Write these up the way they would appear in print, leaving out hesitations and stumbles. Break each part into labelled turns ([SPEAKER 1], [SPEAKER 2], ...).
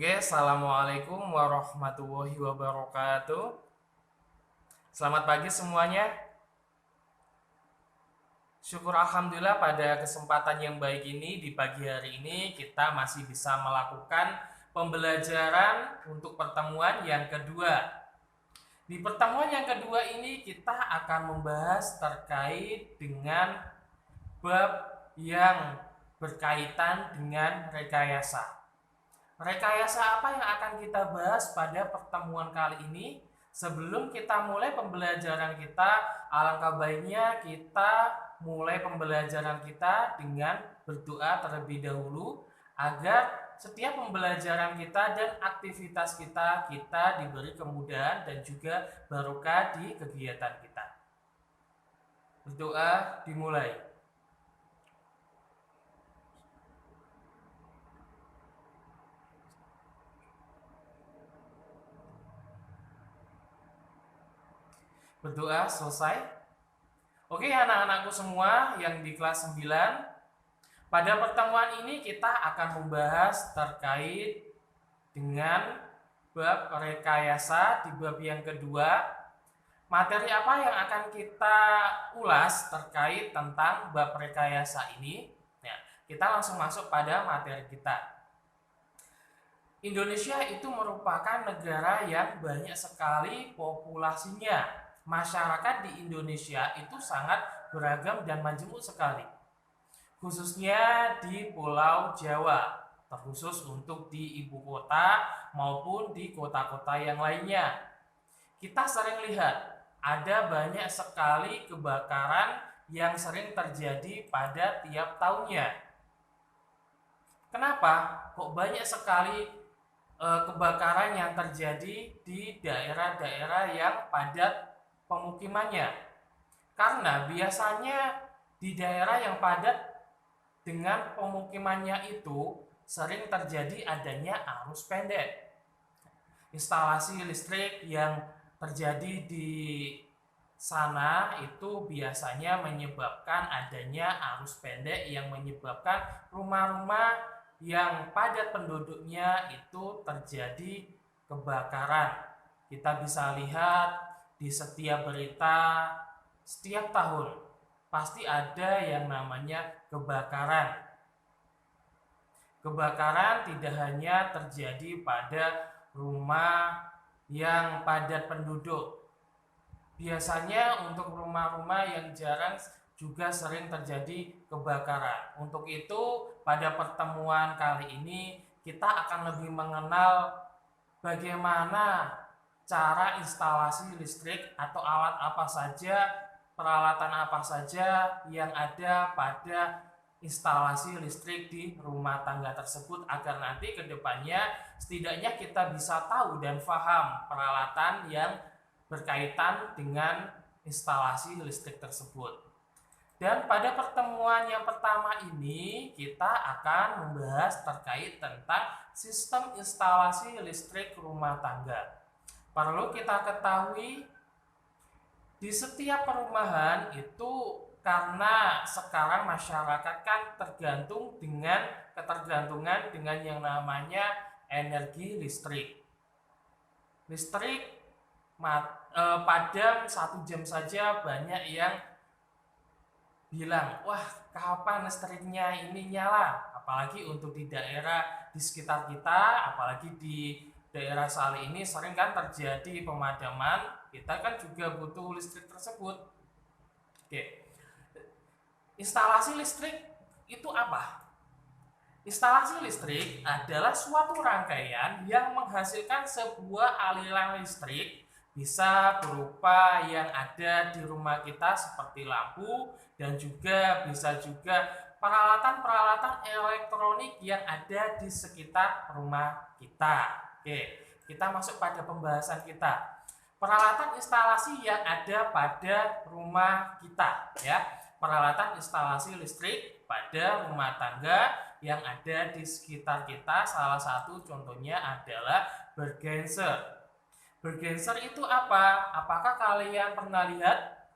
[SPEAKER 1] Oke, assalamualaikum warahmatullahi wabarakatuh. Selamat pagi semuanya. Syukur alhamdulillah pada kesempatan yang baik ini di pagi hari ini kita masih bisa melakukan pembelajaran untuk pertemuan yang kedua. Di pertemuan yang kedua ini kita akan membahas terkait dengan bab yang berkaitan dengan rekayasa. Rekayasa apa yang akan kita bahas pada pertemuan kali ini? Sebelum kita mulai pembelajaran kita, alangkah baiknya kita mulai pembelajaran kita dengan berdoa terlebih dahulu agar setiap pembelajaran kita dan aktivitas kita diberi kemudahan dan juga barokah di kegiatan kita. Berdoa dimulai. Berdoa selesai. Oke, anak-anakku semua yang di kelas 9, pada pertemuan ini kita akan membahas terkait dengan bab rekayasa di bab yang kedua. Materi apa yang akan kita ulas terkait tentang bab rekayasa ini? Ya, kita langsung masuk pada materi kita. Indonesia itu merupakan negara yang banyak sekali populasinya. Masyarakat di Indonesia itu sangat beragam dan majemuk sekali, khususnya di Pulau Jawa, terkhusus untuk di ibu kota maupun di kota-kota yang lainnya. Kita sering lihat ada banyak sekali kebakaran yang sering terjadi pada tiap tahunnya. Kenapa? Kok banyak sekali kebakaran yang terjadi di daerah-daerah yang padat pemukimannya? Karena biasanya di daerah yang padat dengan pemukimannya itu sering terjadi adanya arus pendek. Instalasi listrik yang terjadi di sana itu biasanya menyebabkan adanya arus pendek yang menyebabkan rumah-rumah yang padat penduduknya itu terjadi kebakaran. Kita bisa lihat di setiap berita, setiap tahun pasti ada yang namanya kebakaran. Kebakaran tidak hanya terjadi pada rumah yang padat penduduk. Biasanya untuk rumah-rumah yang jarang juga sering terjadi kebakaran. Untuk itu, pada pertemuan kali ini kita akan lebih mengenal bagaimana cara instalasi listrik atau alat apa saja, peralatan apa saja yang ada pada instalasi listrik di rumah tangga tersebut, agar nanti ke depannya setidaknya kita bisa tahu dan paham peralatan yang berkaitan dengan instalasi listrik tersebut. Dan pada pertemuan yang pertama ini kita akan membahas terkait tentang sistem instalasi listrik rumah tangga. Perlu kita ketahui, di setiap perumahan itu karena sekarang masyarakat kan ketergantungan dengan yang namanya energi listrik. Listrik padam 1 jam saja banyak yang bilang, wah kapan listriknya ini nyala? Apalagi untuk di daerah di sekitar kita, apalagi di daerah Sali ini sering kan terjadi pemadaman. Kita kan juga butuh listrik tersebut. Oke. Instalasi listrik itu apa? Instalasi listrik adalah suatu rangkaian yang menghasilkan sebuah aliran listrik, bisa berupa yang ada di rumah kita seperti lampu, dan juga bisa juga peralatan-peralatan elektronik yang ada di sekitar rumah kita. Oke, kita masuk pada pembahasan kita. Peralatan instalasi yang ada pada rumah kita, ya. Peralatan instalasi listrik pada rumah tangga yang ada di sekitar kita, salah satu contohnya adalah bergenser. Bergenser itu apa? Apakah kalian pernah lihat?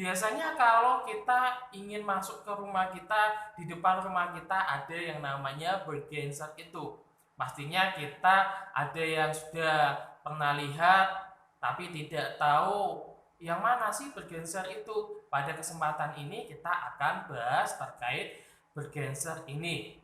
[SPEAKER 1] Biasanya kalau kita ingin masuk ke rumah kita, di depan rumah kita ada yang namanya bergenser itu. Pastinya kita ada yang sudah pernah lihat tapi tidak tahu yang mana sih bergenser itu. Pada kesempatan ini kita akan bahas terkait bergenser ini.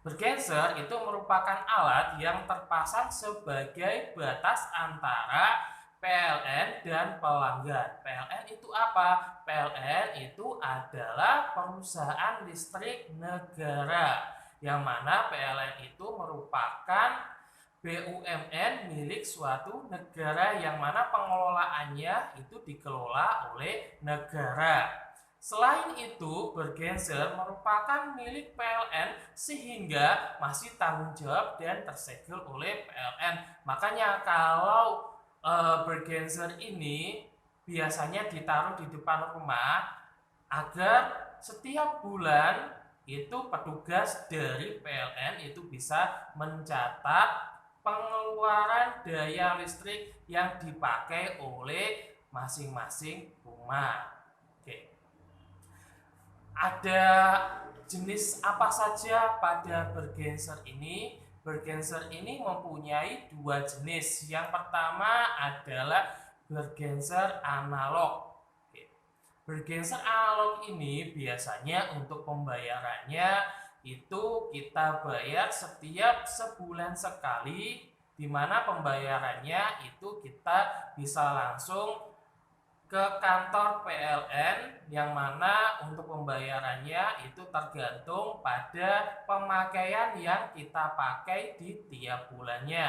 [SPEAKER 1] Bergenser itu merupakan alat yang terpasang sebagai batas antara PLN dan pelanggan. PLN itu apa? PLN itu adalah perusahaan listrik negara, yang mana PLN itu merupakan BUMN milik suatu negara yang mana pengelolaannya itu dikelola oleh negara. Selain itu, bergenser merupakan milik PLN sehingga masih tanggung jawab dan tersegel oleh PLN. Makanya kalau bergenser ini biasanya ditaruh di depan rumah agar setiap bulan itu petugas dari PLN itu bisa mencatat pengeluaran daya listrik yang dipakai oleh masing-masing rumah. Oke. Ada jenis apa saja pada bergenser ini? Bergenser ini mempunyai dua jenis. Yang pertama adalah bergenser analog. Bergenser analog ini biasanya untuk pembayarannya itu kita bayar setiap sebulan sekali, di mana pembayarannya itu kita bisa langsung ke kantor PLN, yang mana untuk pembayarannya itu tergantung pada pemakaian yang kita pakai di tiap bulannya.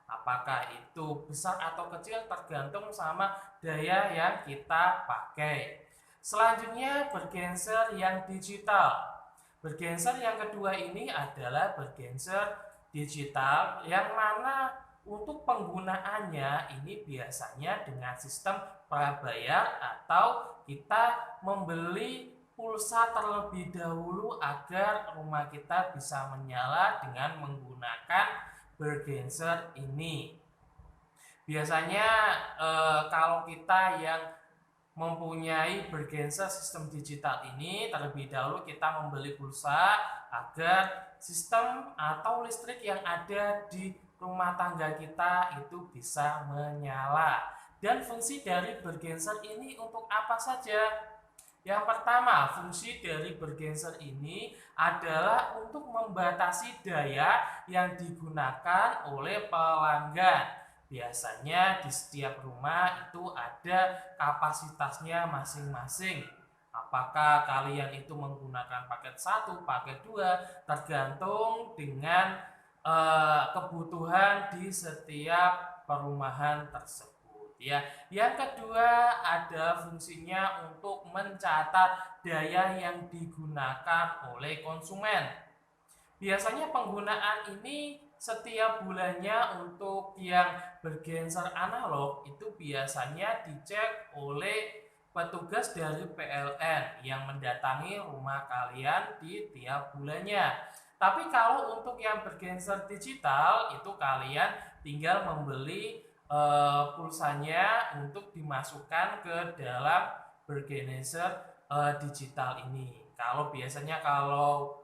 [SPEAKER 1] Apakah itu besar atau kecil tergantung sama daya yang kita pakai. Selanjutnya bergenser yang digital. Bergenser yang kedua ini adalah bergenser digital, yang mana untuk penggunaannya ini biasanya dengan sistem prabayar atau kita membeli pulsa terlebih dahulu agar rumah kita bisa menyala dengan menggunakan bergenser ini. Biasanya kalau kita yang mempunyai bergenser sistem digital ini, terlebih dahulu kita membeli pulsa agar sistem atau listrik yang ada di rumah tangga kita itu bisa menyala. Dan fungsi dari bergenser ini untuk apa saja? Yang pertama, fungsi dari bergenser ini adalah untuk membatasi daya yang digunakan oleh pelanggan. Biasanya di setiap rumah itu ada kapasitasnya masing-masing. Apakah kalian itu menggunakan paket 1, paket 2, tergantung dengan kebutuhan di setiap perumahan tersebut ya. Yang kedua ada fungsinya untuk mencatat daya yang digunakan oleh konsumen. Biasanya penggunaan ini setiap bulannya untuk yang bergenser analog itu biasanya dicek oleh petugas dari PLN yang mendatangi rumah kalian di tiap bulannya. Tapi kalau untuk yang bergenser digital itu kalian tinggal membeli pulsanya untuk dimasukkan ke dalam bergenser digital ini. Kalau biasanya kalau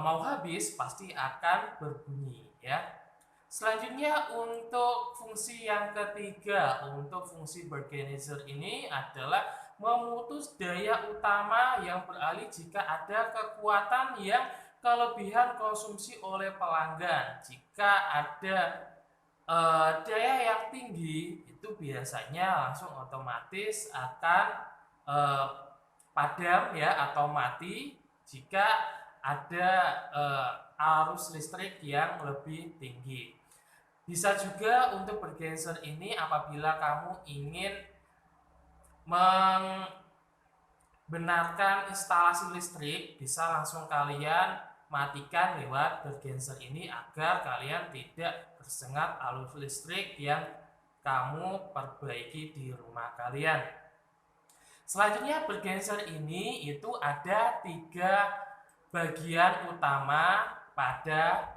[SPEAKER 1] mau habis pasti akan berbunyi ya. Selanjutnya untuk fungsi yang ketiga, untuk fungsi bergenser ini adalah memutus daya utama yang beralih jika ada kekuatan yang kelebihan konsumsi oleh pelanggan. Jika ada daya yang tinggi itu biasanya langsung otomatis akan padam ya atau mati jika ada arus listrik yang lebih tinggi. Bisa juga untuk bergenser ini apabila kamu ingin membenarkan instalasi listrik, bisa langsung kalian matikan lewat bergenser ini agar kalian tidak tersengat arus listrik yang kamu perbaiki di rumah kalian. Selanjutnya bergenser ini itu ada 3 bagian utama pada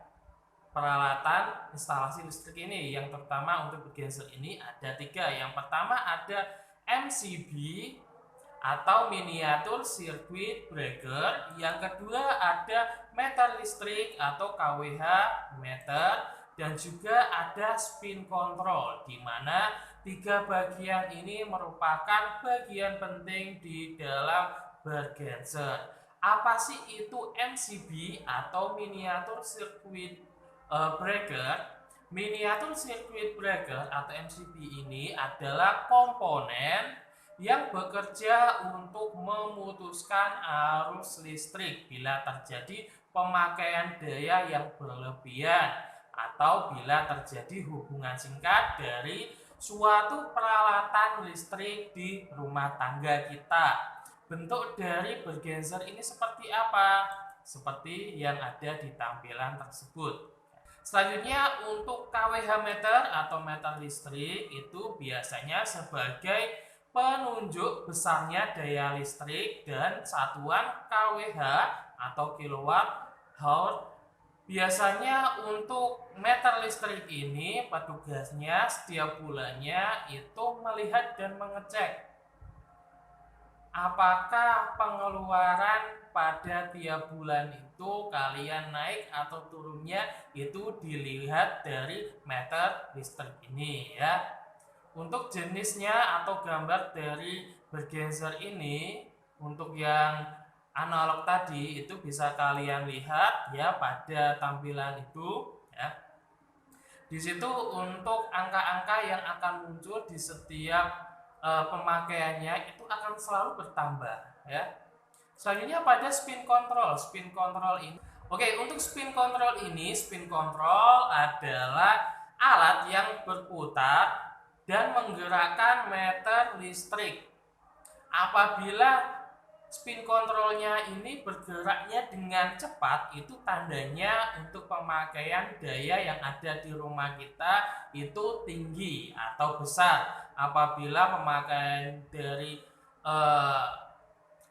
[SPEAKER 1] peralatan instalasi listrik ini. Yang pertama untuk bergenser ini ada 3. Yang pertama ada MCB, atau miniatur circuit breaker. Yang kedua ada meter listrik atau kWh meter, dan juga ada spin control, di mana tiga bagian ini merupakan bagian penting di dalam bergenser. Apa sih itu MCB atau miniatur circuit breaker? Miniatur circuit breaker atau MCB ini adalah komponen yang bekerja untuk memutuskan arus listrik bila terjadi pemakaian daya yang berlebihan atau bila terjadi hubungan singkat dari suatu peralatan listrik di rumah tangga kita. Bentuk dari bergenser ini seperti apa? Seperti yang ada di tampilan tersebut. Selanjutnya untuk kWh meter atau meter listrik itu biasanya sebagai penunjuk besarnya daya listrik, dan satuan kWh atau kilowatt hour. Biasanya untuk meter listrik ini petugasnya setiap bulannya itu melihat dan mengecek apakah pengeluaran pada tiap bulan itu kalian naik atau turunnya itu dilihat dari meter listrik ini ya. Untuk jenisnya atau gambar dari bergenser ini, untuk yang analog tadi itu bisa kalian lihat ya pada tampilan itu ya. Di situ untuk angka-angka yang akan muncul di setiap pemakaiannya itu akan selalu bertambah ya. Selanjutnya pada spin control. Spin control ini, oke, untuk spin control ini, spin control adalah alat yang berputar dan menggerakkan meter listrik. Apabila spin controlnya ini bergeraknya dengan cepat, itu tandanya untuk pemakaian daya yang ada di rumah kita itu tinggi atau besar. Apabila pemakaian dari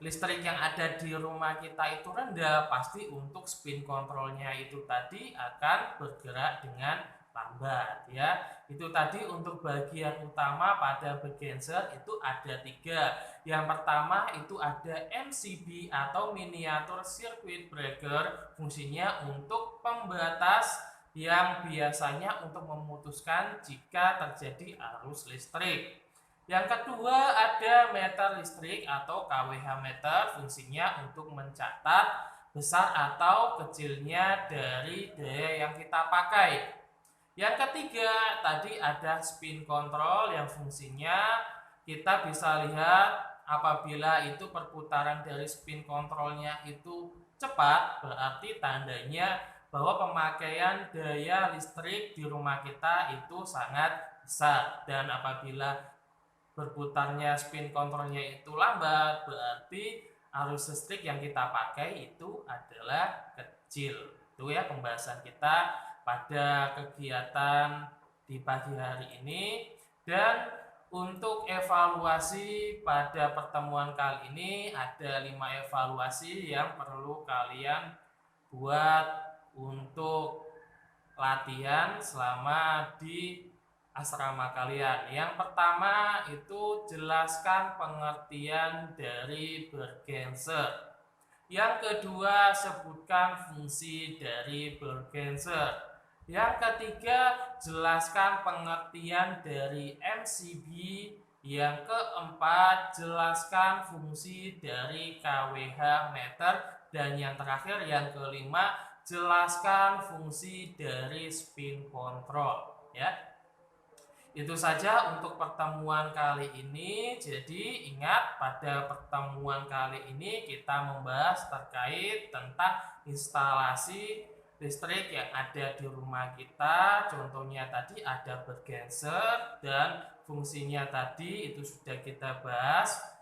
[SPEAKER 1] listrik yang ada di rumah kita itu rendah, pasti untuk spin controlnya itu tadi akan bergerak dengan lambat ya. Itu tadi untuk bagian utama pada bergenser itu ada 3. Yang pertama itu ada MCB atau miniatur circuit breaker, fungsinya untuk pembatas yang biasanya untuk memutuskan jika terjadi arus listrik. Yang kedua ada meter listrik atau kWh meter, fungsinya untuk mencatat besar atau kecilnya dari daya yang kita pakai. Yang ketiga tadi ada spin control yang fungsinya kita bisa lihat apabila itu perputaran dari spin controlnya itu cepat, berarti tandanya bahwa pemakaian daya listrik di rumah kita itu sangat besar. Dan apabila berputarnya spin controlnya itu lambat, berarti arus listrik yang kita pakai itu adalah kecil. Itu ya pembahasan kita pada kegiatan di pagi hari ini. Dan untuk evaluasi pada pertemuan kali ini ada 5 evaluasi yang perlu kalian buat untuk latihan selama di asrama kalian. Yang pertama itu jelaskan pengertian dari bergenser. Yang kedua sebutkan fungsi dari bergenser. Yang ketiga jelaskan pengertian dari MCB. Yang keempat jelaskan fungsi dari kWh meter. Dan yang terakhir yang kelima jelaskan fungsi dari spin control ya. Itu saja untuk pertemuan kali ini. Jadi ingat, pada pertemuan kali ini kita membahas terkait tentang instalasi listrik yang ada di rumah kita. Contohnya tadi ada bergenser dan fungsinya tadi itu sudah kita bahas.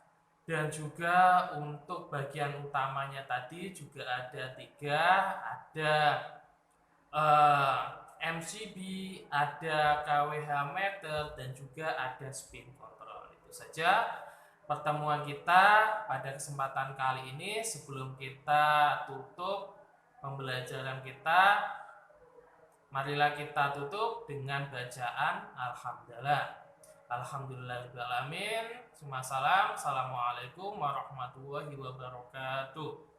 [SPEAKER 1] Dan juga untuk bagian utamanya tadi juga ada 3, ada MCB, ada kWh meter, dan juga ada spin control. Itu saja pertemuan kita pada kesempatan kali ini. Sebelum kita tutup pembelajaran kita, marilah kita tutup dengan bacaan Alhamdulillah. Alhamdulillahirobbilalamin. Assalamualaikum warahmatullahi wabarakatuh.